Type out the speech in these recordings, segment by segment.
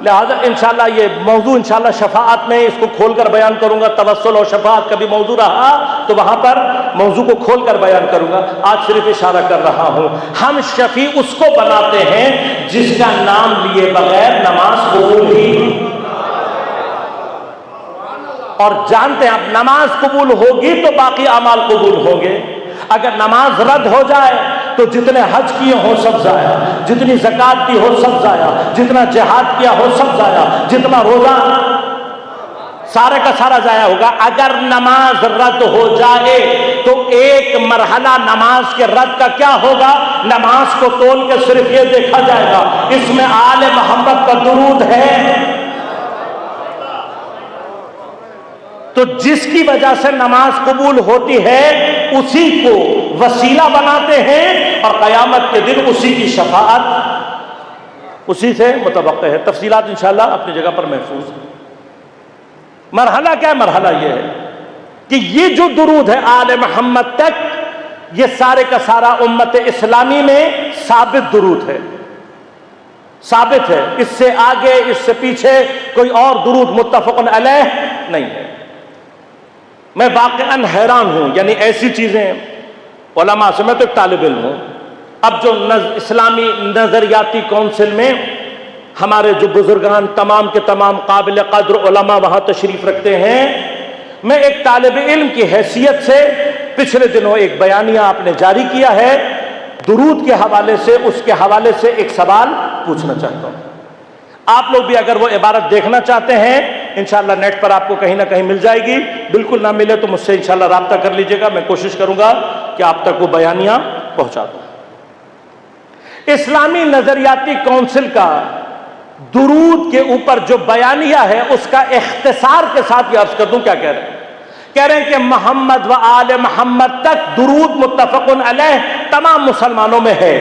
لہذا انشاءاللہ یہ موضوع انشاءاللہ شفاعت میں اس کو کھول کر بیان کروں گا. توسل اور شفاعت کا بھی موضوع رہا تو وہاں پر موضوع کو کھول کر بیان کروں گا. آج صرف اشارہ کر رہا ہوں. ہم شفیع اس کو بناتے ہیں جس کا نام لیے بغیر نماز قبول ہی, اور جانتے ہیں اب نماز قبول ہوگی تو باقی اعمال قبول ہوں گے. اگر نماز رد ہو جائے تو جتنے حج کیے ہوں سب ضائع, جتنی زکات دی ہو سب ضائع, جتنا جہاد کیا ہو سب ضائع, جتنا روزہ سارے کا سارا ضائع ہوگا. اگر نماز رد ہو جائے تو ایک مرحلہ نماز کے رد کا کیا ہوگا؟ نماز کو تول کے صرف یہ دیکھا جائے گا اس میں آل محمد کا درود ہے. تو جس کی وجہ سے نماز قبول ہوتی ہے اسی کو وسیلہ بناتے ہیں, اور قیامت کے دن اسی کی شفاعت اسی سے متوقع ہے. تفصیلات انشاءاللہ اپنی جگہ پر محفوظ ہیں. مرحلہ کیا ہے؟ مرحلہ یہ ہے کہ یہ جو درود ہے آل محمد تک, یہ سارے کا سارا امت اسلامی میں ثابت درود ہے, ثابت ہے. اس سے آگے اس سے پیچھے کوئی اور درود متفق علیہ نہیں ہے. میں واقعاً حیران ہوں, یعنی ایسی چیزیں علماء سے, میں تو ایک طالب علم ہوں, اب جو اسلامی نظریاتی کونسل میں ہمارے جو بزرگان تمام کے تمام قابل قدر علماء وہاں تشریف رکھتے ہیں, میں ایک طالب علم کی حیثیت سے پچھلے دنوں ایک بیانیہ آپ نے جاری کیا ہے درود کے حوالے سے, اس کے حوالے سے ایک سوال پوچھنا چاہتا ہوں. آپ لوگ بھی اگر وہ عبارت دیکھنا چاہتے ہیں انشاءاللہ نیٹ پر آپ کو کہیں نہ کہیں مل جائے گی, بالکل نہ ملے تو مجھ سے انشاءاللہ رابطہ کر لیجئے گا, میں کوشش کروں گا کہ آپ تک وہ بیانیہ پہنچا دوں. اسلامی نظریاتی کونسل کا درود کے اوپر جو بیانیہ ہے اس کا اختصار کے ساتھ یہ عرض کر دوں کیا کہہ رہے ہیں. کہہ رہے ہیں کہ محمد و آل محمد تک درود متفق علیہ تمام مسلمانوں میں ہے,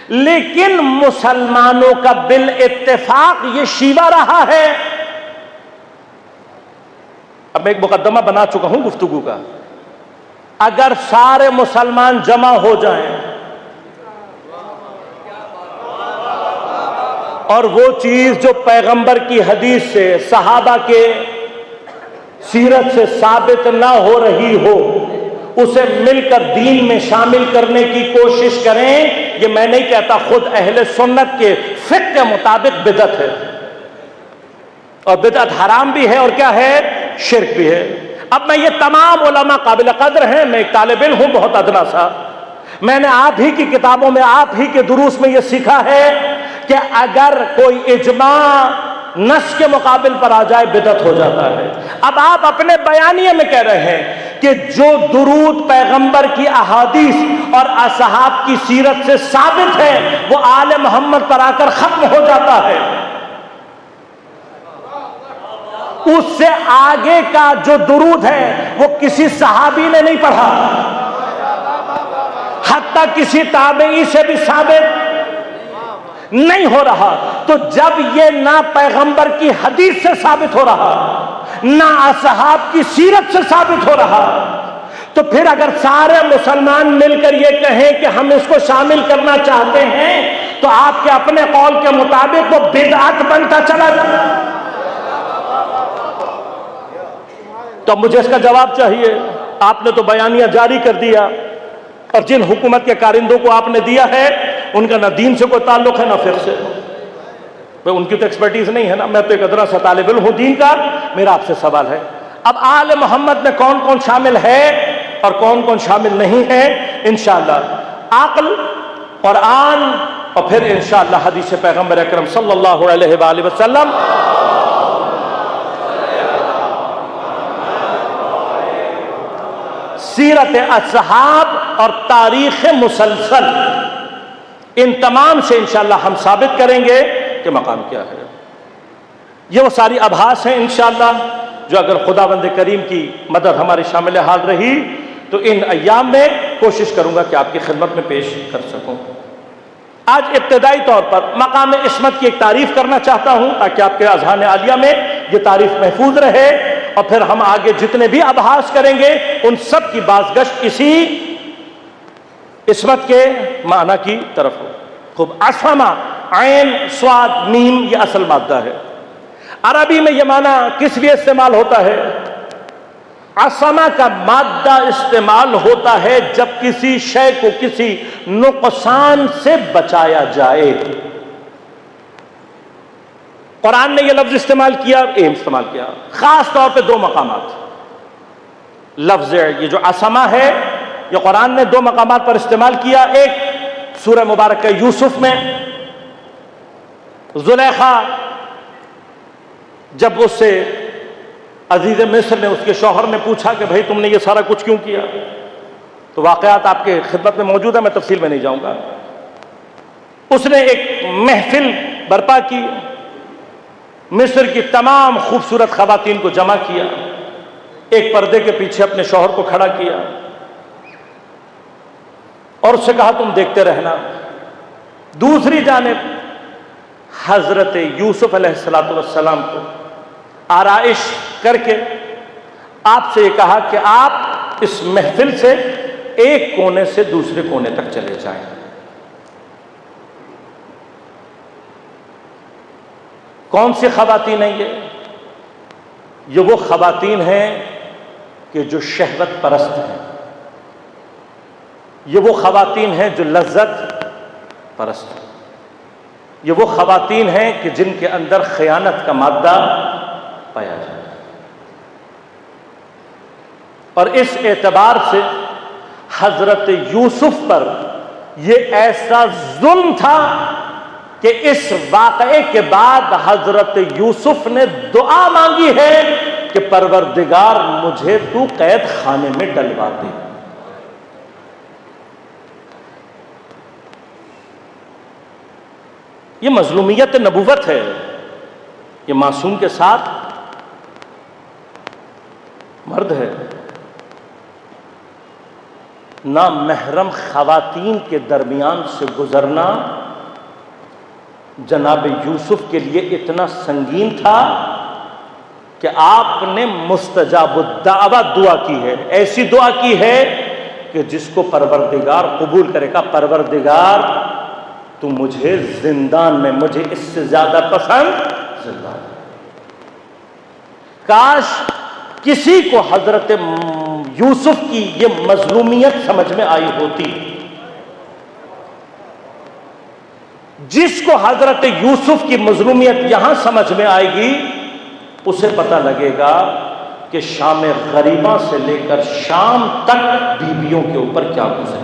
لیکن مسلمانوں کا بالاتفاق یہ شیوہ رہا ہے. اب میں ایک مقدمہ بنا چکا ہوں گفتگو کا, اگر سارے مسلمان جمع ہو جائیں اور وہ چیز جو پیغمبر کی حدیث سے صحابہ کے سیرت سے ثابت نہ ہو رہی ہو اسے مل کر دین میں شامل کرنے کی کوشش کریں, یہ میں نہیں کہتا, خود اہل سنت کے فقہ کے مطابق بدعت ہے, اور بدعت حرام بھی ہے اور کیا ہے, شرک بھی ہے. اب میں یہ تمام علماء قابل قدر ہیں, میں ایک طالب علم ہوں بہت ادنا سا, میں نے آپ ہی کی کتابوں میں آپ ہی کے دروس میں یہ سیکھا ہے کہ اگر کوئی اجماع نص کے مقابل پر آ جائے بدعت ہو جاتا ہے. اب آپ اپنے بیانیے میں کہہ رہے ہیں کہ جو درود پیغمبر کی احادیث اور اصحاب کی سیرت سے ثابت ہے وہ آل محمد پر آ کر ختم ہو جاتا ہے, اس سے آگے کا جو درود ہے وہ کسی صحابی نے نہیں پڑھا, حتیٰ کسی تابعی سے بھی ثابت نہیں ہو رہا. تو جب یہ نہ پیغمبر کی حدیث سے ثابت ہو رہا نہ اصحاب کی سیرت سے ثابت ہو رہا, تو پھر اگر سارے مسلمان مل کر یہ کہیں کہ ہم اس کو شامل کرنا چاہتے ہیں تو آپ کے اپنے قول کے مطابق وہ بدعت بنتا چلا جائے. تو مجھے اس کا جواب چاہیے. آپ نے تو بیانیہ جاری کر دیا, اور جن حکومت کے کارندوں کو آپ نے دیا ہے ان کا نہ دین سے کوئی تعلق ہے نہ فقہ سے, ان کی تو ایکسپرٹیز نہیں ہے نا. میں تو ایک ادنا سا طالب علم ہوں دین کا. میرا آپ سے سوال ہے, اب آل محمد میں کون کون شامل ہے اور کون کون شامل نہیں ہے, انشاءاللہ عقل قرآن اور پھر انشاءاللہ حدیث پیغمبر اکرم صلی اللہ علیہ وآلہ وسلم سیرت اصحاب اور تاریخ مسلسل, ان تمام سے انشاءاللہ ہم ثابت کریں گے کہ مقام کیا ہے. یہ وہ ساری ابحاث ہیں انشاءاللہ جو اگر خداوند کریم کی مدد ہماری شامل حال رہی تو ان ایام میں کوشش کروں گا کہ آپ کی خدمت میں پیش کر سکوں. آج ابتدائی طور پر مقام عصمت کی ایک تعریف کرنا چاہتا ہوں تاکہ آپ کے اذہان عالیہ میں یہ تعریف محفوظ رہے, اور پھر ہم آگے جتنے بھی ابحاث کریں گے ان سب کی بازگشت اسی عصمت کے معنی کی طرف ہو. خوب عصمہ، عین صاد میم یہ اصل مادہ ہے۔ عربی میں یہ معنی کس لیے استعمال ہوتا ہے؟ عصمہ کا مادہ استعمال ہوتا ہے جب کسی شے کو کسی نقصان سے بچایا جائے۔ قرآن نے یہ لفظ استعمال کیا، استعمال کیا خاص طور پہ دو مقامات۔ لفظ یہ جو عصمہ ہے یہ قرآن نے دو مقامات پر استعمال کیا۔ ایک سورہ مبارکہ یوسف میں، زلیخا جب اس سے عزیز مصر نے، اس کے شوہر نے پوچھا کہ بھئی تم نے یہ سارا کچھ کیوں کیا، تو واقعات آپ کے خدمت میں موجود ہے، میں تفصیل میں نہیں جاؤں گا۔ اس نے ایک محفل برپا کی، مصر کی تمام خوبصورت خواتین کو جمع کیا، ایک پردے کے پیچھے اپنے شوہر کو کھڑا کیا اور اس سے کہا تم دیکھتے رہنا۔ دوسری جانب حضرت یوسف علیہ السلام کو آرائش کر کے آپ سے یہ کہا کہ آپ اس محفل سے ایک کونے سے دوسرے کونے تک چلے جائیں۔ کون سی خواتین ہیں یہ وہ خواتین ہیں کہ جو شہوت پرست ہیں، یہ وہ خواتین ہیں جو لذت پرست ہیں، یہ وہ خواتین ہیں کہ جن کے اندر خیانت کا مادہ پایا جاتا ہے۔ اور اس اعتبار سے حضرت یوسف پر یہ ایسا ظلم تھا کہ اس واقعے کے بعد حضرت یوسف نے دعا مانگی ہے کہ پروردگار مجھے تو قید خانے میں ڈلوا دے۔ یہ مظلومیت نبوت ہے، یہ معصوم کے ساتھ مرد ہے، نامحرم خواتین کے درمیان سے گزرنا جناب یوسف کے لیے اتنا سنگین تھا کہ آپ نے مستجاب الدعوت دعا کی ہے، ایسی دعا کی ہے کہ جس کو پروردگار قبول کرے گا۔ پروردگار تو مجھے زندان میں، مجھے اس سے زیادہ پسند زندان۔ کاش کسی کو حضرت یوسف کی یہ مظلومیت سمجھ میں آئی ہوتی۔ جس کو حضرت یوسف کی مظلومیت یہاں سمجھ میں آئے گی اسے پتہ لگے گا کہ شام غریبہ سے لے کر شام تک بیویوں کے اوپر کیا گزرے۔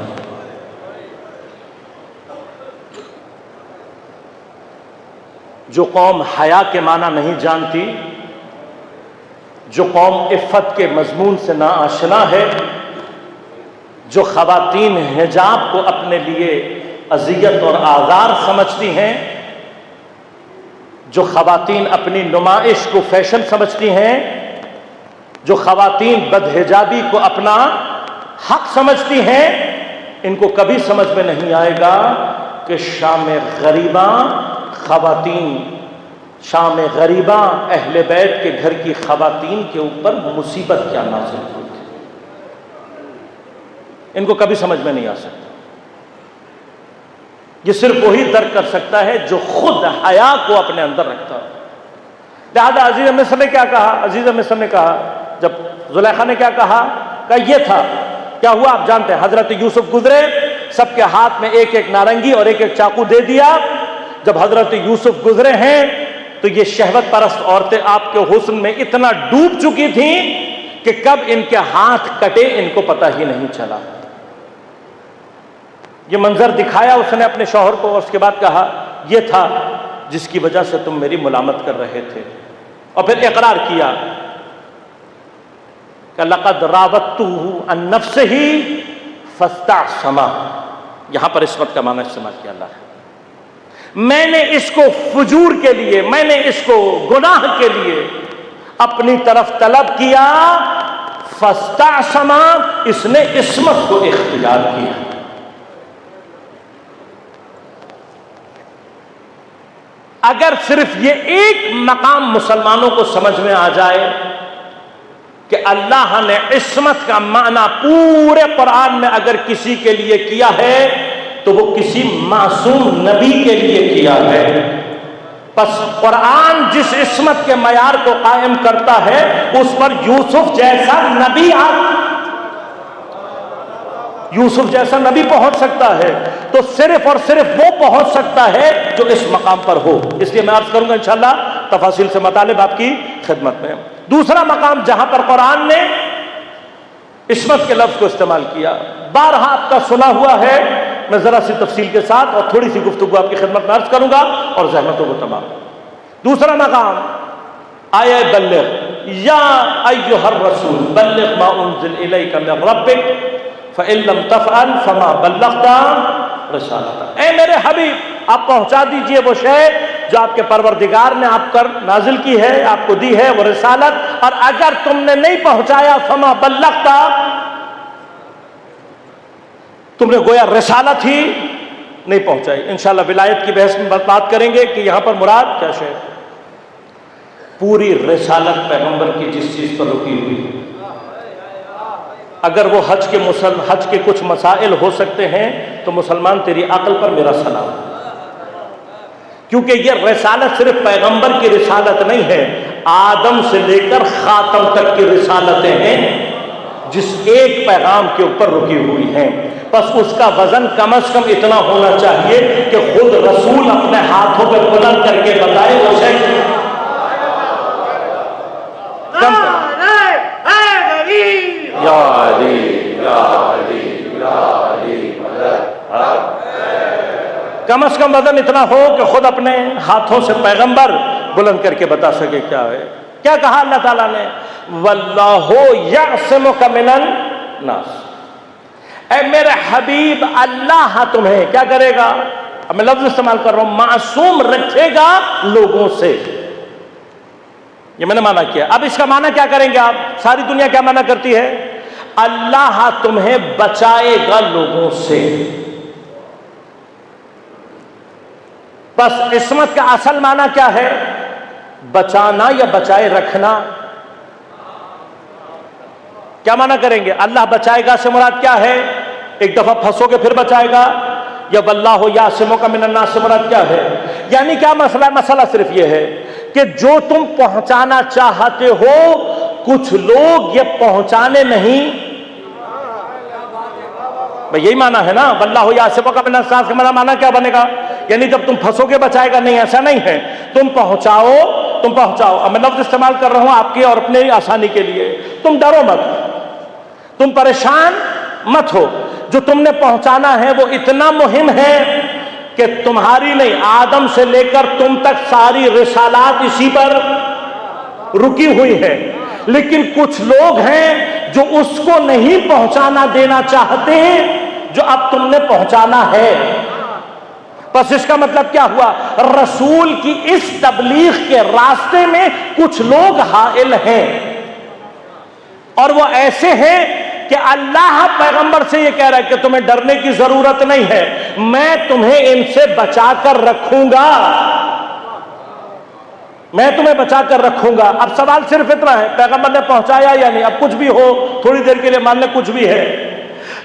جو قوم حیا کے معنی نہیں جانتی، جو قوم عفت کے مضمون سے ناآشنا ہے، جو خواتین حجاب کو اپنے لیے اذیت اور آزار سمجھتی ہیں، جو خواتین اپنی نمائش کو فیشن سمجھتی ہیں، جو خواتین بدحجابی کو اپنا حق سمجھتی ہیں، ان کو کبھی سمجھ میں نہیں آئے گا کہ شام غریبہ خواتین، شام غریبہ اہل بیت کے گھر کی خواتین کے اوپر مصیبت کیا نازل ہوئی تھی۔ ان کو کبھی سمجھ میں نہیں آ سکتا۔ یہ صرف وہی درک کر سکتا ہے جو خود حیا کو اپنے اندر رکھتا ہے۔ لہذا عزیز مصر نے کیا کہا؟ عزیز مصر نے کہا، جب زلیخا نے کیا کہا کہ یہ تھا، کیا ہوا آپ جانتے ہیں، حضرت یوسف گزرے، سب کے ہاتھ میں ایک ایک نارنگی اور ایک ایک چاقو دے دیا۔ جب حضرت یوسف گزرے ہیں تو یہ شہوت پرست عورتیں آپ کے حسن میں اتنا ڈوب چکی تھیں کہ کب ان کے ہاتھ کٹے ان کو پتہ ہی نہیں چلا۔ یہ منظر دکھایا اس نے اپنے شوہر کو، اور اس کے بعد کہا یہ تھا جس کی وجہ سے تم میری ملامت کر رہے تھے، اور پھر اقرار کیا کہ لقد راودتہ عن نفسہ فاستعصم۔ یہاں پر عصمت کا معنی استعمال کیا اللہ ہے۔ میں نے اس کو فجور کے لیے، میں نے اس کو گناہ کے لیے اپنی طرف طلب کیا، فاستعصم، اس نے عصمت کو اختیار کیا۔ اگر صرف یہ ایک مقام مسلمانوں کو سمجھ میں آ جائے کہ اللہ نے عصمت کا معنی پورے قرآن میں اگر کسی کے لیے کیا ہے تو وہ کسی معصوم نبی کے لیے کیا ہے۔ پس قرآن جس عصمت کے معیار کو قائم کرتا ہے اس پر یوسف جیسا نبی یوسف جیسا نبی پہنچ سکتا ہے، تو صرف اور صرف وہ پہنچ سکتا ہے جو اس مقام پر ہو۔ اس لیے میں عرض کروں گا انشاءاللہ تفاصیل سے مطالب آپ کی خدمت میں۔ دوسرا مقام جہاں پر قرآن نے عصمت کے لفظ کو استعمال کیا، بارہا آپ کا سنا ہوا ہے، میں ذرا سی تفصیل کے ساتھ اور تھوڑی سی گفتگو آپ کی خدمت میں عرض کروں گا اور زحمتوں کو تمام۔ دوسرا مقام آیہ بلغ یا ایھا الرسول بلغ ما انزل الیک من ربک فإن لم تفعل فما بلغت رسالتہ۔ اے میرے حبیب آپ پہنچا دیجئے وہ شے جو آپ کے پروردگار نے آپ پر نازل کی ہے، آپ کو دی ہے وہ رسالت، اور اگر تم نے نہیں پہنچایا فما بلغت، تم نے گویا رسالت ہی نہیں پہنچائی۔ انشاءاللہ ولایت کی بحث میں بات کریں گے کہ یہاں پر مراد کیا شے؟ پوری رسالت پیغمبر کی جس چیز پر رکی ہوئی ہے، اگر وہ حج کے کچھ مسائل ہو سکتے ہیں تو مسلمان تیری عقل پر میرا سلام، کیونکہ یہ رسالت صرف پیغمبر کی رسالت نہیں ہے، آدم سے لے کر خاتم تک کی رسالتیں ہیں جس ایک پیغام کے اوپر رکی ہوئی ہیں۔ بس اس کا وزن کم از کم اتنا ہونا چاہیے کہ خود رسول اپنے ہاتھوں پہ بلند کر کے بتائے اسے کم کم از کم وزن اتنا ہو کہ خود اپنے ہاتھوں سے پیغمبر بلند کر کے بتا سکے کیا ہے۔ کیا کہا اللہ تعالیٰ نے؟ واللہ یعصمک من الناس، اے میرے حبیب اللہ تمہیں کیا کرے گا؟ اب میں لفظ استعمال کر رہا ہوں، معصوم رکھے گا لوگوں سے، یہ میں نے معنی کیا۔ اب اس کا معنی کیا کریں گے آپ؟ ساری دنیا کیا معنی کرتی ہے؟ اللہ تمہیں بچائے گا لوگوں سے۔ بس عصمت کا اصل معنی کیا ہے؟ بچانا یا بچائے رکھنا؟ کیا معنی کریں گے؟ اللہ بچائے گا سے مراد کیا ہے؟ ایک دفعہ پھنسو گے پھر بچائے گا، یا واللہ یعصمک من الناس سے مراد کیا ہے؟ یعنی کیا مسئلہ ہے؟ مسئلہ صرف یہ ہے کہ جو تم پہنچانا چاہتے ہو کچھ لوگ یہ پہنچانے نہیں، بھئی یہی معنی ہے نا، واللہ یعصمک من الناس کا معنی کیا بنے گا؟ یعنی جب تم پھنسو گے بچائے گا؟ نہیں، ایسا نہیں ہے، تم پہنچاؤ۔ اب میں لفظ استعمال کر رہا ہوں آپ کی اور اپنے آسانی کے لیے، تم ڈرو مت، تم پریشان مت ہو، جو تم نے پہنچانا ہے وہ اتنا مہم ہے کہ تمہاری نہیں، آدم سے لے کر تم تک ساری رسالات اسی پر رکی ہوئی ہے، لیکن کچھ لوگ ہیں جو اس کو نہیں پہنچانا دینا چاہتے ہیں جو اب تم نے پہنچانا ہے۔ بس اس کا مطلب کیا ہوا؟ رسول کی اس تبلیغ کے راستے میں کچھ لوگ حائل ہیں، اور وہ ایسے ہیں کہ اللہ پیغمبر سے یہ کہہ رہا ہے کہ تمہیں ڈرنے کی ضرورت نہیں ہے، میں تمہیں ان سے بچا کر رکھوں گا، میں تمہیں بچا کر رکھوں گا۔ اب سوال صرف اتنا ہے، پیغمبر نے پہنچایا یا نہیں؟ اب کچھ بھی ہو، تھوڑی دیر کے لیے مان لیں کچھ بھی ہے،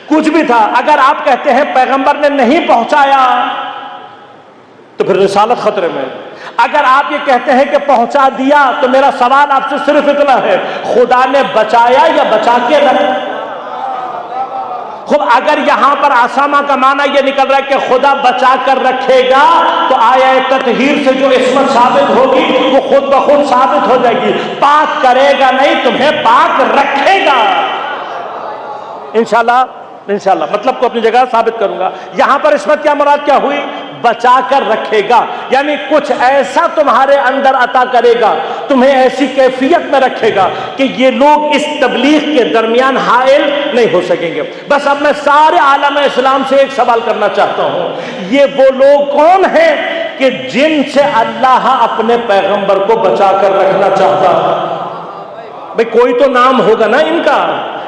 کچھ بھی تھا، اگر آپ کہتے ہیں پیغمبر نے نہیں پہنچایا تو پھر رسالت خطرے میں۔ اگر آپ یہ کہتے ہیں کہ پہنچا دیا تو میرا سوال آپ سے صرف اتنا ہے، خدا نے بچایا یا بچا کے رکھا؟ خب اگر یہاں پر عصامہ کا معنی یہ نکل رہا ہے کہ خدا بچا کر رکھے گا، تو آیہ تطہیر سے جو عصمت ثابت ہوگی وہ خود بخود ثابت ہو جائے گی۔ پاک کرے گا نہیں، تمہیں پاک رکھے گا انشاءاللہ مطلب کو اپنی جگہ ثابت کروں گا۔ یہاں پر عصمت کیا مراد کیا ہوئی؟ بچا کر رکھے گا، یعنی کچھ ایسا تمہارے اندر عطا کرے گا، تمہیں ایسی کیفیت میں رکھے گا کہ یہ لوگ اس تبلیغ کے درمیان حائل نہیں ہو سکیں گے۔ بس اب میں سارے عالم اسلام سے ایک سوال کرنا چاہتا ہوں، یہ وہ لوگ کون ہیں کہ جن سے اللہ اپنے پیغمبر کو بچا کر رکھنا چاہتا؟ بھئی کوئی تو نام ہوگا نا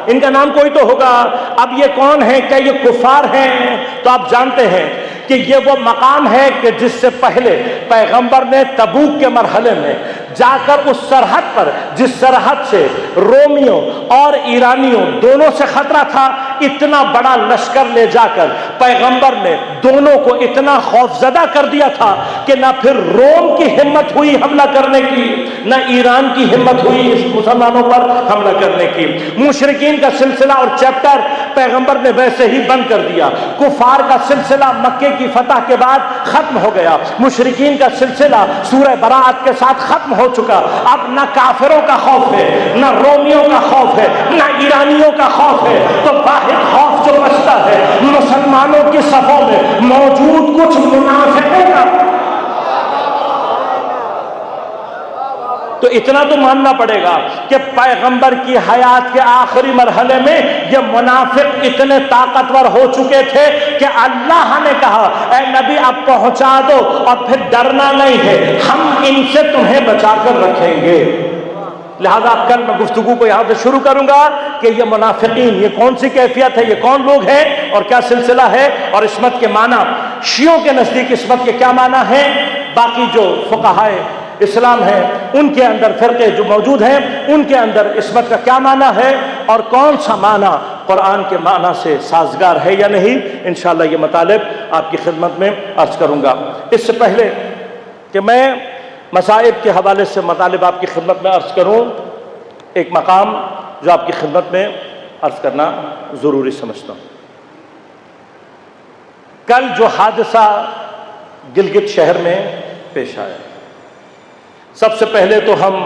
ان کا نام کوئی تو ہوگا۔ اب یہ کون ہے؟ کیا یہ کفار ہیں؟ تو آپ جانتے ہیں کہ یہ وہ مقام ہے کہ جس سے پہلے پیغمبر نے تبوک کے مرحلے میں جا کر اس سرحد پر جس سرحد سے رومیوں اور ایرانیوں دونوں سے خطرہ تھا، اتنا بڑا لشکر لے جا کر پیغمبر نے دونوں کو اتنا خوفزدہ کر دیا تھا کہ نہ پھر روم کی ہمت ہوئی حملہ کرنے کی، نہ ایران کی ہمت ہوئی اس مسلمانوں پر حملہ کرنے کی۔ مشرکین کا سلسلہ اور چیپٹر پیغمبر نے ویسے ہی بند کر دیا۔ کفار کا سلسلہ مکے کی فتح کے بعد ختم ہو گیا۔ مشرکین کا سلسلہ سورہ براءت کے ساتھ ختم ہو چکا۔ اب نہ کافروں کا خوف ہے، نہ رومیوں کا خوف ہے، نہ ایرانیوں کا خوف ہے، تو واحد خوف جو بچتا ہے مسلمانوں کی صفوں میں موجود کچھ منافقوں کا۔ تو اتنا تو ماننا پڑے گا کہ پیغمبر کی حیات کے آخری مرحلے میں یہ منافق اتنے طاقتور ہو چکے تھے کہ اللہ نے کہا اے نبی اب پہنچا دو اور پھر ڈرنا نہیں ہے، ہم ان سے تمہیں بچا کر رکھیں گے۔ لہذا کل میں گفتگو کو یہاں سے شروع کروں گا کہ یہ منافقین یہ کون سی کیفیت ہے، یہ کون لوگ ہیں اور کیا سلسلہ ہے، اور عصمت کے معنی شیعوں کے نزدیک عصمت کے کیا معنی ہیں، باقی جو فقہائے اسلام ہیں ان کے اندر فرقے جو موجود ہیں ان کے اندر عصمت کا کیا معنی ہے اور کون سا معنی قرآن کے معنی سے سازگار ہے یا نہیں، انشاءاللہ یہ مطالب آپ کی خدمت میں عرض کروں گا۔ اس سے پہلے کہ میں مصائب کے حوالے سے مطالب آپ کی خدمت میں عرض کروں، ایک مقام جو آپ کی خدمت میں عرض کرنا ضروری سمجھتا ہوں۔ کل جو حادثہ گلگت شہر میں پیش آیا، سب سے پہلے تو ہم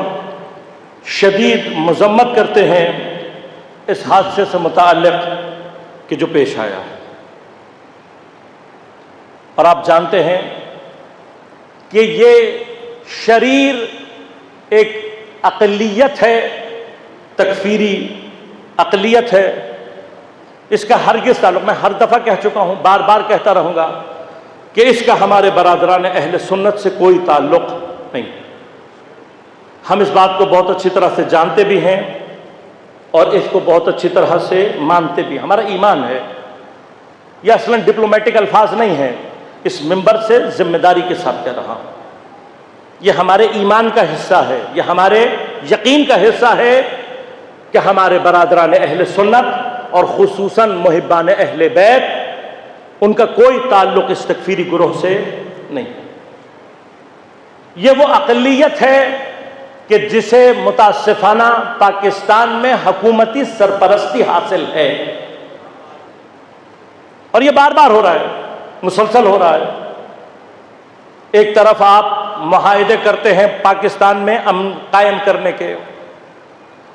شدید مذمت کرتے ہیں اس حادثے سے متعلق کہ جو پیش آیا ہے، اور آپ جانتے ہیں کہ یہ شریر ایک اقلیت ہے، تکفیری اقلیت ہے، اس کا ہرگز تعلق، میں ہر دفعہ کہہ چکا ہوں، بار بار کہتا رہوں گا کہ اس کا ہمارے برادران اہل سنت سے کوئی تعلق نہیں۔ ہم اس بات کو بہت اچھی طرح سے جانتے بھی ہیں اور اس کو بہت اچھی طرح سے مانتے بھی، ہمارا ایمان ہے۔ یہ اصلاً ڈپلومیٹک الفاظ نہیں ہیں، اس منبر سے ذمہ داری کے ساتھ کہہ رہا ہوں، یہ ہمارے ایمان کا حصہ ہے، یہ ہمارے یقین کا حصہ ہے کہ ہمارے برادران اہل سنت اور خصوصاً محبان اہل بیت ان کا کوئی تعلق اس تکفیری گروہ سے نہیں۔ یہ وہ اقلیت ہے کہ جسے متاسفانہ پاکستان میں حکومتی سرپرستی حاصل ہے، اور یہ بار بار ہو رہا ہے، مسلسل ہو رہا ہے۔ ایک طرف آپ معاہدے کرتے ہیں پاکستان میں امن قائم کرنے کے،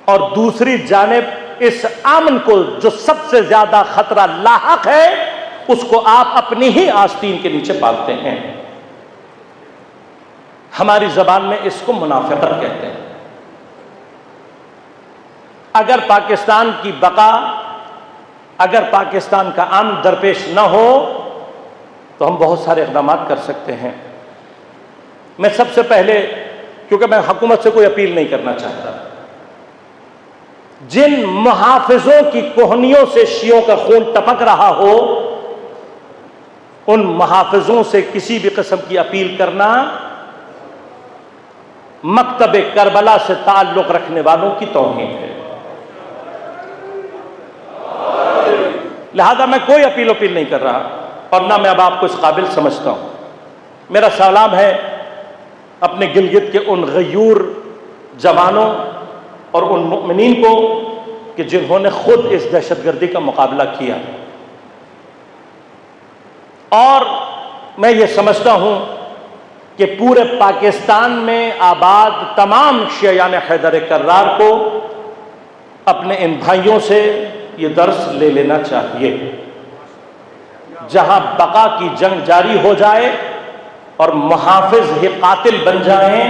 اور دوسری جانب اس امن کو جو سب سے زیادہ خطرہ لاحق ہے اس کو آپ اپنی ہی آستین کے نیچے پالتے ہیں۔ ہماری زبان میں اس کو منافقت کہتے ہیں۔ اگر پاکستان کی بقا، اگر پاکستان کا امن درپیش نہ ہو تو ہم بہت سارے اقدامات کر سکتے ہیں۔ میں سب سے پہلے، کیونکہ میں حکومت سے کوئی اپیل نہیں کرنا چاہتا، جن محافظوں کی کوہنیوں سے شیعوں کا خون ٹپک رہا ہو ان محافظوں سے کسی بھی قسم کی اپیل کرنا مکتب کربلا سے تعلق رکھنے والوں کی توہین ہے۔ لہذا میں کوئی اپیل نہیں کر رہا، اور نہ میں اب آپ کو اس قابل سمجھتا ہوں۔ میرا سلام ہے اپنے گلگت کے ان غیور جوانوں اور ان مؤمنین کو کہ جنہوں نے خود اس دہشت گردی کا مقابلہ کیا، اور میں یہ سمجھتا ہوں کہ پورے پاکستان میں آباد تمام شیعان حیدر کرار کو اپنے ان بھائیوں سے یہ درس لے لینا چاہیے۔ جہاں بقا کی جنگ جاری ہو جائے اور محافظ ہی قاتل بن جائیں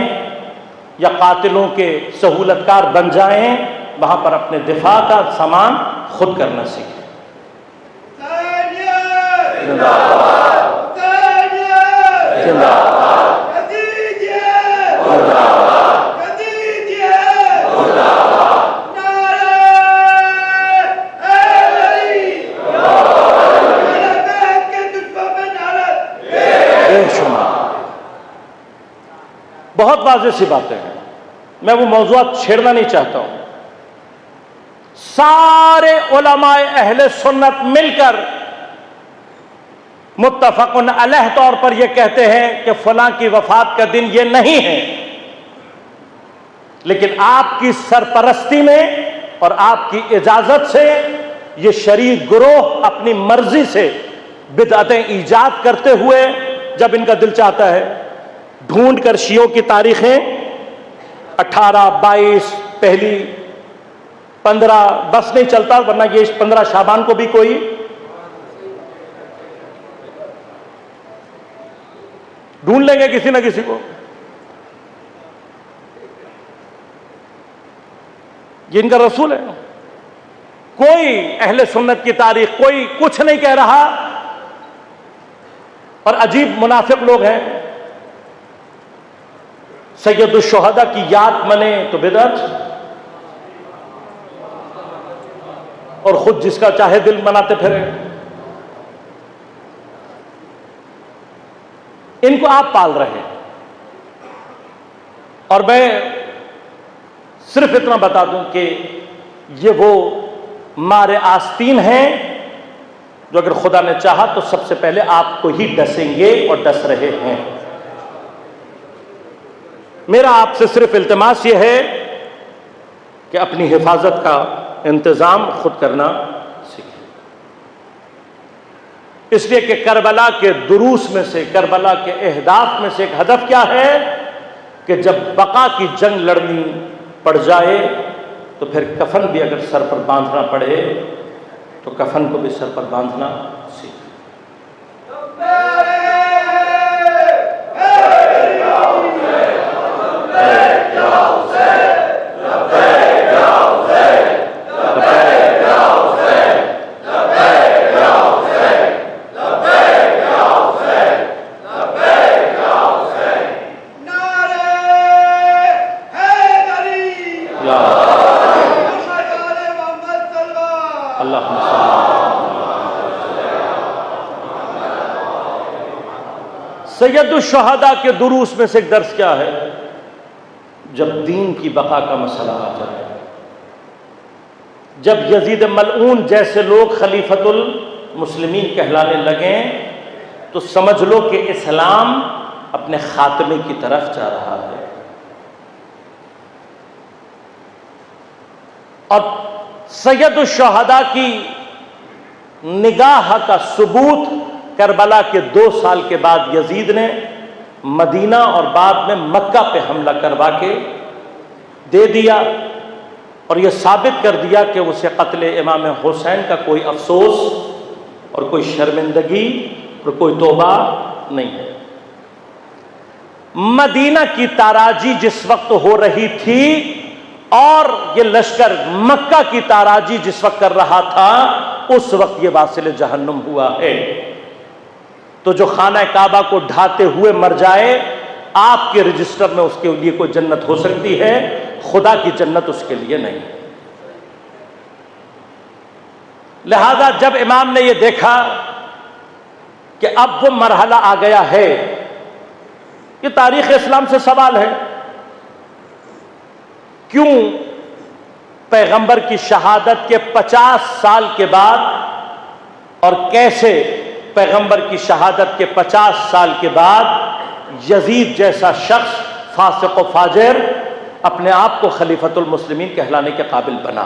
یا قاتلوں کے سہولتکار بن جائیں، وہاں پر اپنے دفاع کا سامان خود کرنا سیکھیں۔ بہت واضح سی باتیں ہیں، میں وہ موضوعات چھیڑنا نہیں چاہتا ہوں. سارے علماء اہل سنت مل کر متفقن علیہ طور پر یہ کہتے ہیں کہ فلاں کی وفات کا دن یہ نہیں ہے، لیکن آپ کی سرپرستی میں اور آپ کی اجازت سے یہ شریر گروہ اپنی مرضی سے بدعتیں ایجاد کرتے ہوئے جب ان کا دل چاہتا ہے ڈھونڈ کر شیعوں کی تاریخیں 18 22 پہلی 15 بس نہیں چلتا، ورنہ یہ 15 شعبان کو بھی کوئی ڈھونڈ لیں گے کسی نہ کسی کو. یہ ان کا رسول ہے. کوئی اہل سنت کی تاریخ کوئی کچھ نہیں کہہ رہا، اور عجیب منافق لوگ ہیں. سید الشہداء کی یاد منے تو بدعت، اور خود جس کا چاہے دل مناتے پھرے. ان کو آپ پال رہے ہیں. اور میں صرف اتنا بتا دوں کہ یہ وہ مار آستین ہیں جو اگر خدا نے چاہا تو سب سے پہلے آپ کو ہی ڈسیں گے اور ڈس رہے ہیں. میرا آپ سے صرف التماس یہ ہے کہ اپنی حفاظت کا انتظام خود کرنا سیکھیں. اس لیے کہ کربلا کے دروس میں سے، کربلا کے اہداف میں سے ایک ہدف کیا ہے کہ جب بقا کی جنگ لڑنی پڑ جائے تو پھر کفن بھی اگر سر پر باندھنا پڑے تو کفن کو بھی سر پر باندھنا سیکھیں. سید الشہداء کے دروس میں سے ایک درس کیا ہے؟ جب دین کی بقا کا مسئلہ آ جائے، جب یزید ملعون جیسے لوگ خلیفۃ المسلمین کہلانے لگیں تو سمجھ لو کہ اسلام اپنے خاتمے کی طرف جا رہا ہے. اور سید الشہداء کی نگاہ کا ثبوت کربلا کے 2 سال کے بعد یزید نے مدینہ اور بعد میں مکہ پہ حملہ کروا کے دے دیا، اور یہ ثابت کر دیا کہ اسے قتل امام حسین کا کوئی افسوس اور کوئی شرمندگی اور کوئی توبہ نہیں ہے. مدینہ کی تاراجی جس وقت ہو رہی تھی اور یہ لشکر مکہ کی تاراجی جس وقت کر رہا تھا، اس وقت یہ واصل جہنم ہوا ہے. تو جو خانہ کعبہ کو ڈھاتے ہوئے مر جائے، آپ کے رجسٹر میں اس کے لیے کوئی جنت ہو سکتی ہے، خدا کی جنت اس کے لیے نہیں. لہذا جب امام نے یہ دیکھا کہ اب وہ مرحلہ آ گیا ہے، یہ تاریخ اسلام سے سوال ہے، کیوں پیغمبر کی شہادت کے 50 سال کے بعد اور کیسے پیغمبر کی شہادت کے 50 سال کے بعد یزید جیسا شخص فاسق و فاجر اپنے آپ کو خلیفۃ المسلمین کہلانے کے قابل بنا؟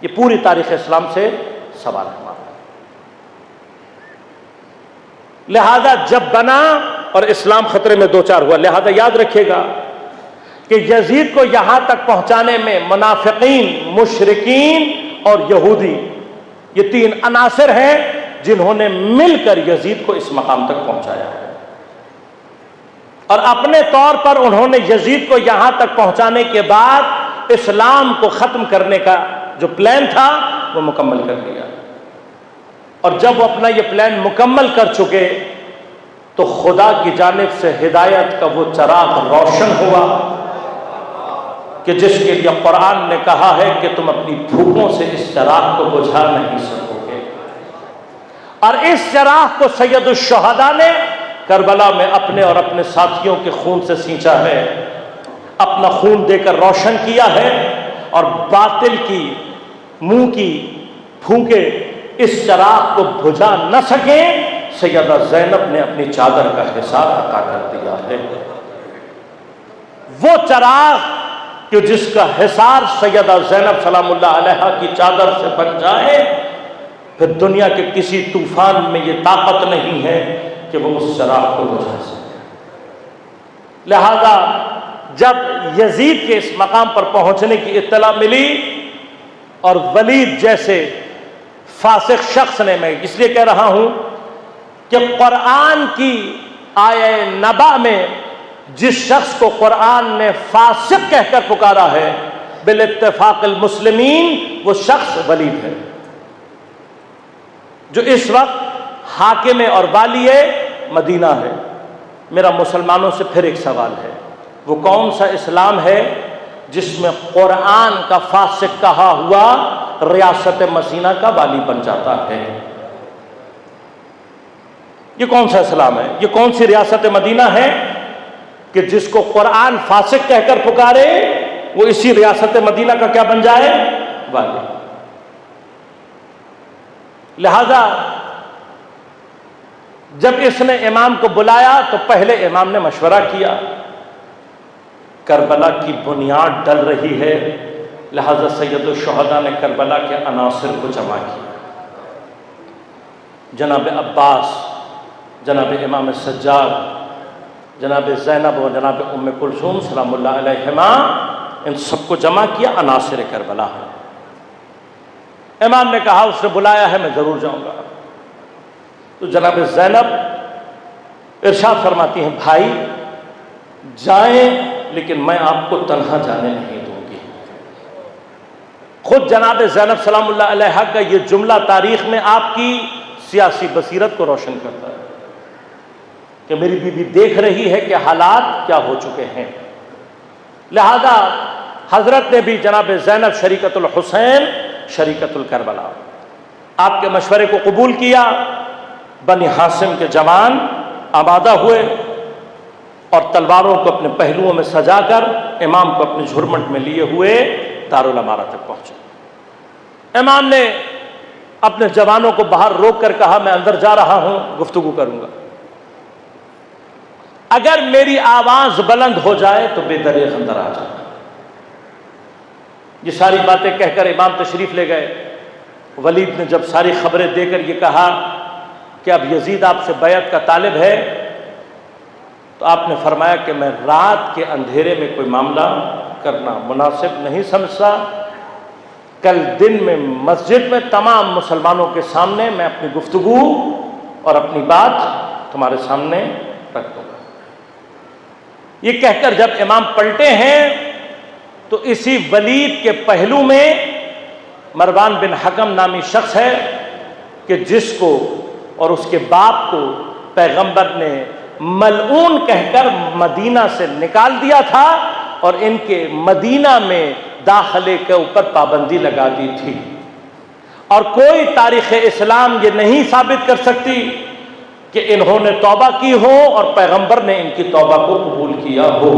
یہ پوری تاریخ اسلام سے سوال ہمارا. لہذا جب بنا اور اسلام خطرے میں دوچار ہوا، لہذا یاد رکھیے گا کہ یزید کو یہاں تک پہنچانے میں منافقین، مشرکین اور یہودی، یہ 3 عناصر ہیں جنہوں نے مل کر یزید کو اس مقام تک پہنچایا ہے. اور اپنے طور پر انہوں نے یزید کو یہاں تک پہنچانے کے بعد اسلام کو ختم کرنے کا جو پلان تھا وہ مکمل کر لیا. اور جب وہ اپنا یہ پلان مکمل کر چکے تو خدا کی جانب سے ہدایت کا وہ چراغ روشن ہوا کہ جس کے لیے قرآن نے کہا ہے کہ تم اپنی بھوکوں سے اس چراغ کو بجھا نہیں سکو گے. اور اس چراغ کو سید الشہداء نے کربلا میں اپنے اور اپنے ساتھیوں کے خون سے سینچا ہے. اپنا خون دے کر روشن کیا ہے، اور باطل کی منہ کی پھونکے اس چراغ کو بجھا نہ سکیں، سیدہ زینب نے اپنی چادر کا حصار عطا کر دیا ہے۔ وہ چراغ کہ جس کا حصار سیدہ زینب سلام اللہ علیہا کی چادر سے بن جائے، پھر دنیا کے کسی طوفان میں یہ طاقت نہیں ہے کہ وہ اس چراغ کو بجھا سکے۔ لہذا جب یزید کے اس مقام پر پہنچنے کی اطلاع ملی، اور ولید جیسے فاسق شخص نے، میں اس لیے کہہ رہا ہوں کہ قرآن کی آیہ نبا میں جس شخص کو قرآن نے فاسق کہہ کر پکارا ہے بالاتفاق المسلمین، وہ شخص ولید ہے، جو اس وقت حاکم اور والی مدینہ ہے۔ میرا مسلمانوں سے پھر ایک سوال ہے، وہ کون سا اسلام ہے جس میں قرآن کا فاسق کہا ہوا ریاست مدینہ کا والی بن جاتا ہے؟ یہ کون سا اسلام ہے؟ یہ کون سی ریاست مدینہ ہے کہ جس کو قرآن فاسق کہہ کر پکارے وہ اسی ریاست مدینہ کا کیا بن جائے؟ والی۔ لہذا جب اس نے امام کو بلایا تو پہلے امام نے مشورہ کیا، کربلا کی بنیاد ڈل رہی ہے، لہذا سید الشہداء نے کربلا کے عناصر کو جمع کیا۔ جناب عباس، جناب امام سجاد، جناب زینب و جناب ام کلثوم سلام اللہ علیہما، ان سب کو جمع کیا، عناصر کربلا ہے۔ امام نے کہا اس نے بلایا ہے، میں ضرور جاؤں گا۔ تو جناب زینب ارشاد فرماتی ہیں، بھائی جائیں لیکن میں آپ کو تنہا جانے نہیں دوں گی۔ خود جناب زینب سلام اللہ علیہا کا یہ جملہ تاریخ میں آپ کی سیاسی بصیرت کو روشن کرتا ہے کہ میری بیوی دیکھ رہی ہے کہ حالات کیا ہو چکے ہیں، لہذا حضرت نے بھی جناب زینب شریکت الحسین شریکت الکربلا، آپ کے مشورے کو قبول کیا۔ بنی ہاشم کے جوان آمادہ ہوئے اور تلواروں کو اپنے پہلوؤں میں سجا کر امام کو اپنے جھرمٹ میں لیے ہوئے دارالامارہ تک پہنچے۔ امام نے اپنے جوانوں کو باہر روک کر کہا، میں اندر جا رہا ہوں، گفتگو کروں گا، اگر میری آواز بلند ہو جائے تو بے دریغ اندر آ جانا۔ یہ ساری باتیں کہہ کر امام تشریف لے گئے۔ ولید نے جب ساری خبریں دے کر یہ کہا کہ اب یزید آپ سے بیعت کا طالب ہے، تو آپ نے فرمایا کہ میں رات کے اندھیرے میں کوئی معاملہ کرنا مناسب نہیں سمجھتا، کل دن میں مسجد میں تمام مسلمانوں کے سامنے میں اپنی گفتگو اور اپنی بات تمہارے سامنے رکھ دوں گا۔ یہ کہہ کر جب امام پلٹے ہیں تو اسی ولید کے پہلو میں مروان بن حکم نامی شخص ہے کہ جس کو اور اس کے باپ کو پیغمبر نے ملعون کہہ کر مدینہ سے نکال دیا تھا اور ان کے مدینہ میں داخلے کے اوپر پابندی لگا دی تھی، اور کوئی تاریخ اسلام یہ نہیں ثابت کر سکتی کہ انہوں نے توبہ کی ہو اور پیغمبر نے ان کی توبہ کو قبول کیا ہو۔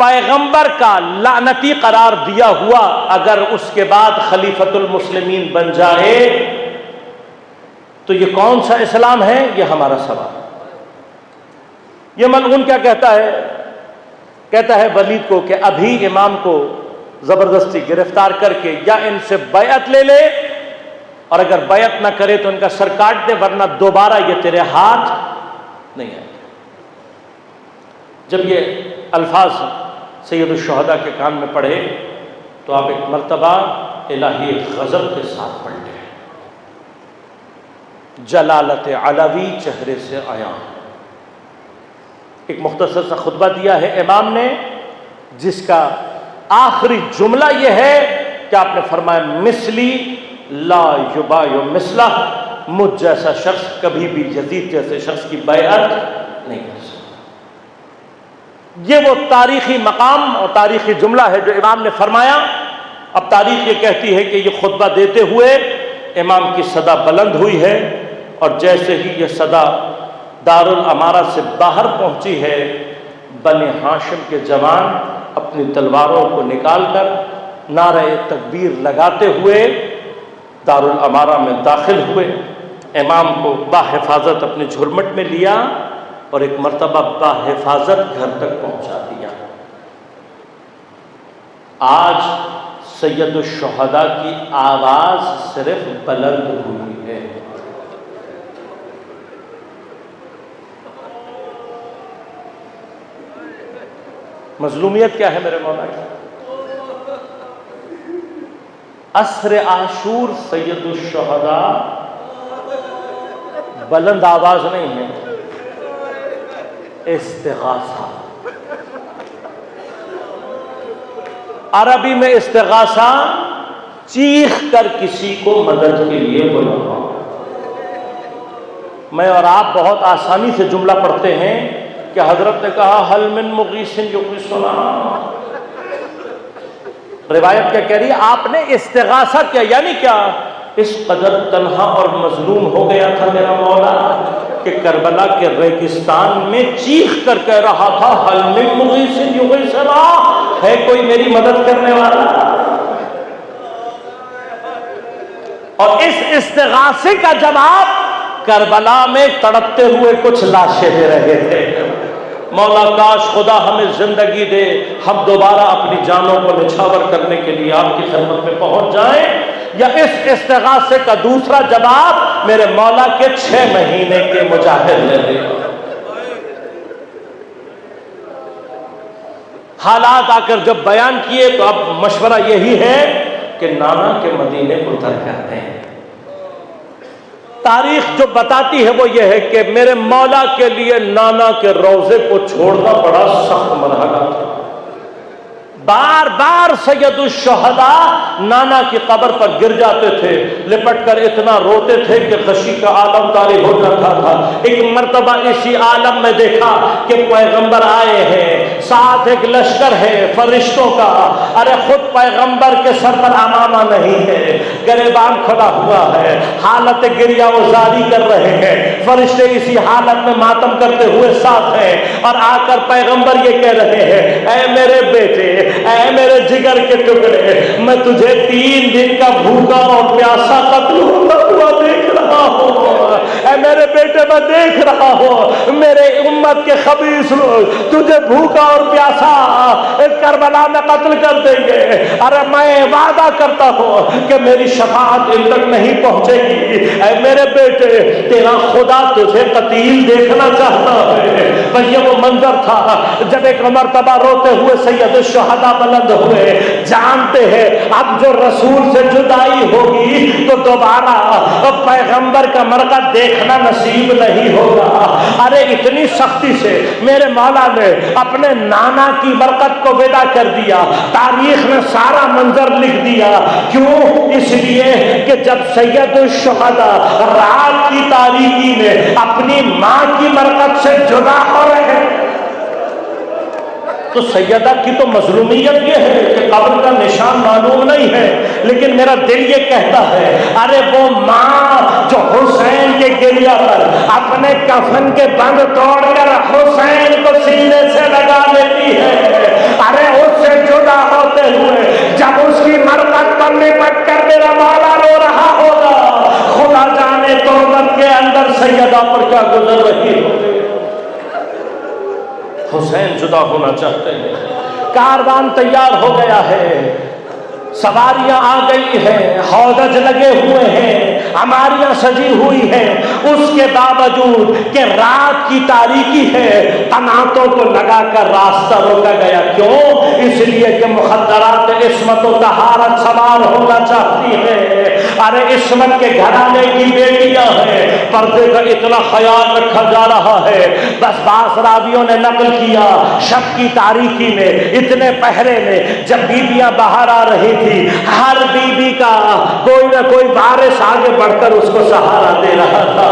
پیغمبر کا لعنتی قرار دیا ہوا اگر اس کے بعد خلیفۃ المسلمین بن جائے تو یہ کون سا اسلام ہے؟ یہ ہمارا سوال۔ یہ ملعون کیا کہتا ہے؟ کہتا ہے ولید کو کہ ابھی امام کو زبردستی گرفتار کر کے یا ان سے بیعت لے لے، اور اگر بیعت نہ کرے تو ان کا سر کاٹ دے، ورنہ دوبارہ یہ تیرے ہاتھ نہیں آئے۔ جب یہ الفاظ سید الشہداء کے کان میں پڑھے تو آپ ایک مرتبہ الہی غضب کے ساتھ پلٹے، جلالت علوی چہرے سے آیا۔ ایک مختصر سا خطبہ دیا ہے امام نے، جس کا آخری جملہ یہ ہے کہ آپ نے فرمایا مثلی لا یبایع مثلہ، مجھ جیسا شخص کبھی بھی یزید جیسے شخص کی بیعت نہیں کر سکتا۔ یہ وہ تاریخی مقام اور تاریخی جملہ ہے جو امام نے فرمایا۔ اب تاریخ یہ کہتی ہے کہ یہ خطبہ دیتے ہوئے امام کی صدا بلند ہوئی ہے، اور جیسے ہی یہ صدا دارالامارہ سے باہر پہنچی ہے، بنی ہاشم کے جوان اپنی تلواروں کو نکال کر نعرہ تکبیر لگاتے ہوئے دارالامارہ میں داخل ہوئے، امام کو باحفاظت اپنے جھرمٹ میں لیا اور ایک مرتبہ باحفاظت گھر تک پہنچا دیا۔ آج سید الشہداء کی آواز صرف بلند ہوئی ہے۔ مظلومیت کیا ہے میرے مولا کی؟ عصر عاشور سید الشہداء بلند آواز نہیں ہے، استغاثہ۔ عربی میں استغاثہ چیخ کر کسی کو مدد کے لیے بلانا۔ میں اور آپ بہت آسانی سے جملہ پڑھتے ہیں کہ حضرت نے کہا حل من مغیث یغیثنا، روایت کیا کہہ رہی ہے؟ آپ نے استغاثہ کیا، یعنی کیا؟ اس قدر تنہا اور مظلوم ہو گیا تھا میرا مولا کہ کربلا کے ریگستان میں چیخ کر کہہ رہا تھا حل من مغیث یغیثنا، ہے کوئی میری مدد کرنے والا؟ اور اس استغاثے کا جواب کربلا میں تڑپتے ہوئے کچھ لاشیں دے رہے تھے۔ مولا کاش خدا ہمیں زندگی دے، ہم دوبارہ اپنی جانوں کو نچھاور کرنے کے لیے آپ کی خدمت میں پہنچ جائیں، یا اس استغاثے کا دوسرا جواب میرے مولا کے 6 مہینے کے مجاہد لے لے۔ حالات آ کر جب بیان کیے تو اب مشورہ یہی ہے کہ نانا کے مدینے کو ترک کرتے ہیں۔ تاریخ جو بتاتی ہے وہ یہ ہے کہ میرے مولا کے لیے نانا کے روضے کو چھوڑنا بڑا سخت مرحلہ تھا۔ بار بار سید الشہداء نانا کی قبر پر گر جاتے تھے، لپٹ کر اتنا روتے تھے کہ غشی کا عالم طاری ہو جاتا تھا۔ ایک مرتبہ اسی عالم میں دیکھا کہ پیغمبر آئے ہیں، ساتھ ایک لشکر ہے فرشتوں کا، ارے خود پیغمبر کے سر پر امامہ نہیں ہے، گریبان کھلا ہوا ہے، حالت گریہ وہ جاری کر رہے ہیں، فرشتے اسی حالت میں ماتم کرتے ہوئے ساتھ ہیں، اور آ کر پیغمبر یہ کہہ رہے ہیں اے میرے بیٹے، اے میرے جگر کے ٹکڑے، میں تجھے 3 دن کا بھوکا اور پیاسا قتل ہوتا ہوا دیکھ رہا ہوں، اے میرے بیٹے میں دیکھ رہا ہوں میرے امت کے خبیث لوگ تجھے بھوکا اور پیاسا کربلا میں قتل کر دیں گے، ارے میں وعدہ کرتا ہوں کہ میری شفاعت ان تک نہیں پہنچے گی، اے میرے بیٹے تیرا خدا تجھے قتیل دیکھنا چاہتا ہے۔ بس یہ وہ منظر تھا جب ایک مرتبہ روتے ہوئے سید الشہداء بلند ہوئے، جانتے ہیں اب جو رسول سے جدائی ہوگی تو دوبارہ پیغمبر کا مرقع دیکھنا نصیب نہیں ہوگا۔ ارے اتنی سختی سے میرے مولا نے اپنے نانا کی برکت کو ودا کر دیا، تاریخ نے سارا منظر لکھ دیا۔ کیوں؟ اس لیے کہ جب سید الشہداء رات کی تاریکی میں اپنی ماں کی برکت سے جدا ہو رہے ہیں تو سیدہ کی تو مظلومیت یہ ہے کہ قبر کا نشان معلوم نہیں ہے، لیکن میرا دل یہ کہتا ہے ارے وہ ماں جو حسین کے گریہ پر اپنے کفن کے بند توڑ کر حسین کو سینے سے لگا لیتی ہے، ارے اس سے جدا ہوتے ہوئے جب اس کی مرقت پر لپٹ کر میرا مولا رو رہا ہوگا، خدا جانے تربت کے اندر سیدہ پر کیا گزر رہی ہوگی۔ حسین جدا ہونا چاہتے ہیں، کاروان تیار ہو گیا ہے، سواریاں آ گئی ہیں، ہودج لگے ہوئے ہیں، ہماریاں سجی ہوئی ہیں، اس کے باوجود کہ رات کی تاریکی ہے قناتوں کو لگا کر راستہ روکا گیا۔ کیوں؟ اس لیے کہ مخدرات عصمت و طہارت سوار ہونا چاہتی ہے۔ ارے عصمت کے گھرانے کی بیٹیاں ہیں، پردے کا اتنا خیال رکھا جا رہا ہے، بس بعض راویوں نے نقل کیا شب کی تاریکی میں اتنے پہرے میں جب بیویاں باہر آ رہی تھی، ہر بیوی کا کوئی نہ کوئی وارث آگے بڑھ کر اس کو سہارا دے رہا تھا۔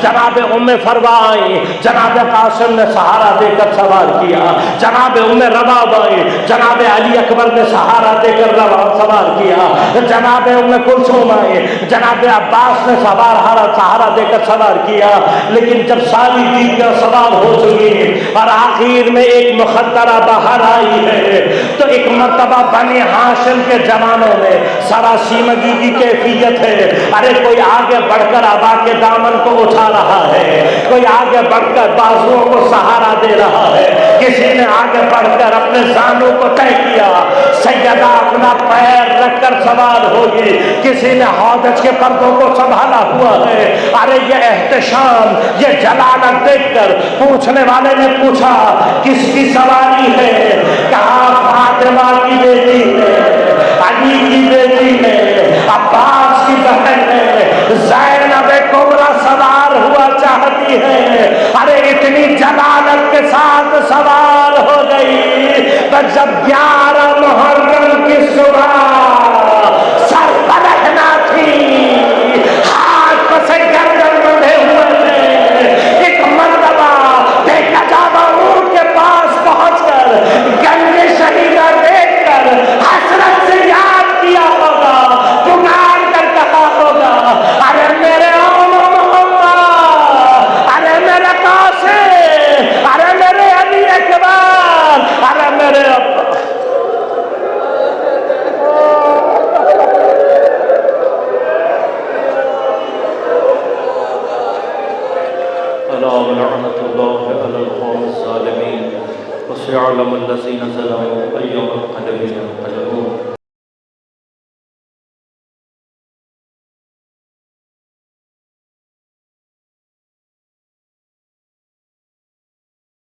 جناب ام فروا آئی، جناب قاسم نے سہارا دے کر سوار کیا، جناب ام رباب آئی، جناب علی اکبر نے سہارا دے کر سوار کیا، جناب ام کلثوم آئے. جناب عباس نے سہارا دے کر سوار کیا، لیکن جب ساری بیویاں سوار ہو چکی اور آخر میں ایک مخدرہ باہر آئی ہے، تو ایک مرتبہ بنی ہاشم کے جوانوں میں سراسیمگی کی کیفیت ہے. ارے کوئی آگے بڑھ کر ابا کے دامن کو اٹھا رہا ہے، کوئی آگے بڑھ کر بازوؤں کو سہارا دے رہا ہے، کسی نے آگے بڑھ کر اپنے زانوں کو طے کیا. سیدہ اپنا پیر رکھ کر سوار ہوگی، کسی نے حوض کے پردوں کو سنبھالا ہوا ہے. ارے یہ احتشام، یہ جلالت دیکھ کر پوچھنے والے نے پوچھا کس کی سواری ہے؟ کہا فاطمہ کی بیٹی ہے، علی کی بیٹی ہے، عباس کی بہن ہے، زینب کبریٰ سوار ہوا چاہتی ہے. ارے اتنی جلالت کے ساتھ سوار ہو گئی تو جب 11 محرم کی صبح سر پر رہنا تھی، ہاتھ پسے گردن بندھے ہوئے تھے، ایک مرتبہ بے کجاوہ اونٹ کے پاس پہنچ کر گنج شہیدہ دیکھ کر حسرت سے یاد کیا ہوگا، پکار کر کہا ہوگا ارے میرے ارے میرے قاسم، ارے میرے علی اکبر، ارے میرے ابا. الا لعنۃ اللہ علی القوم الظالمین وسيعلم الذين ظلموا أي منقلب ينقلبون.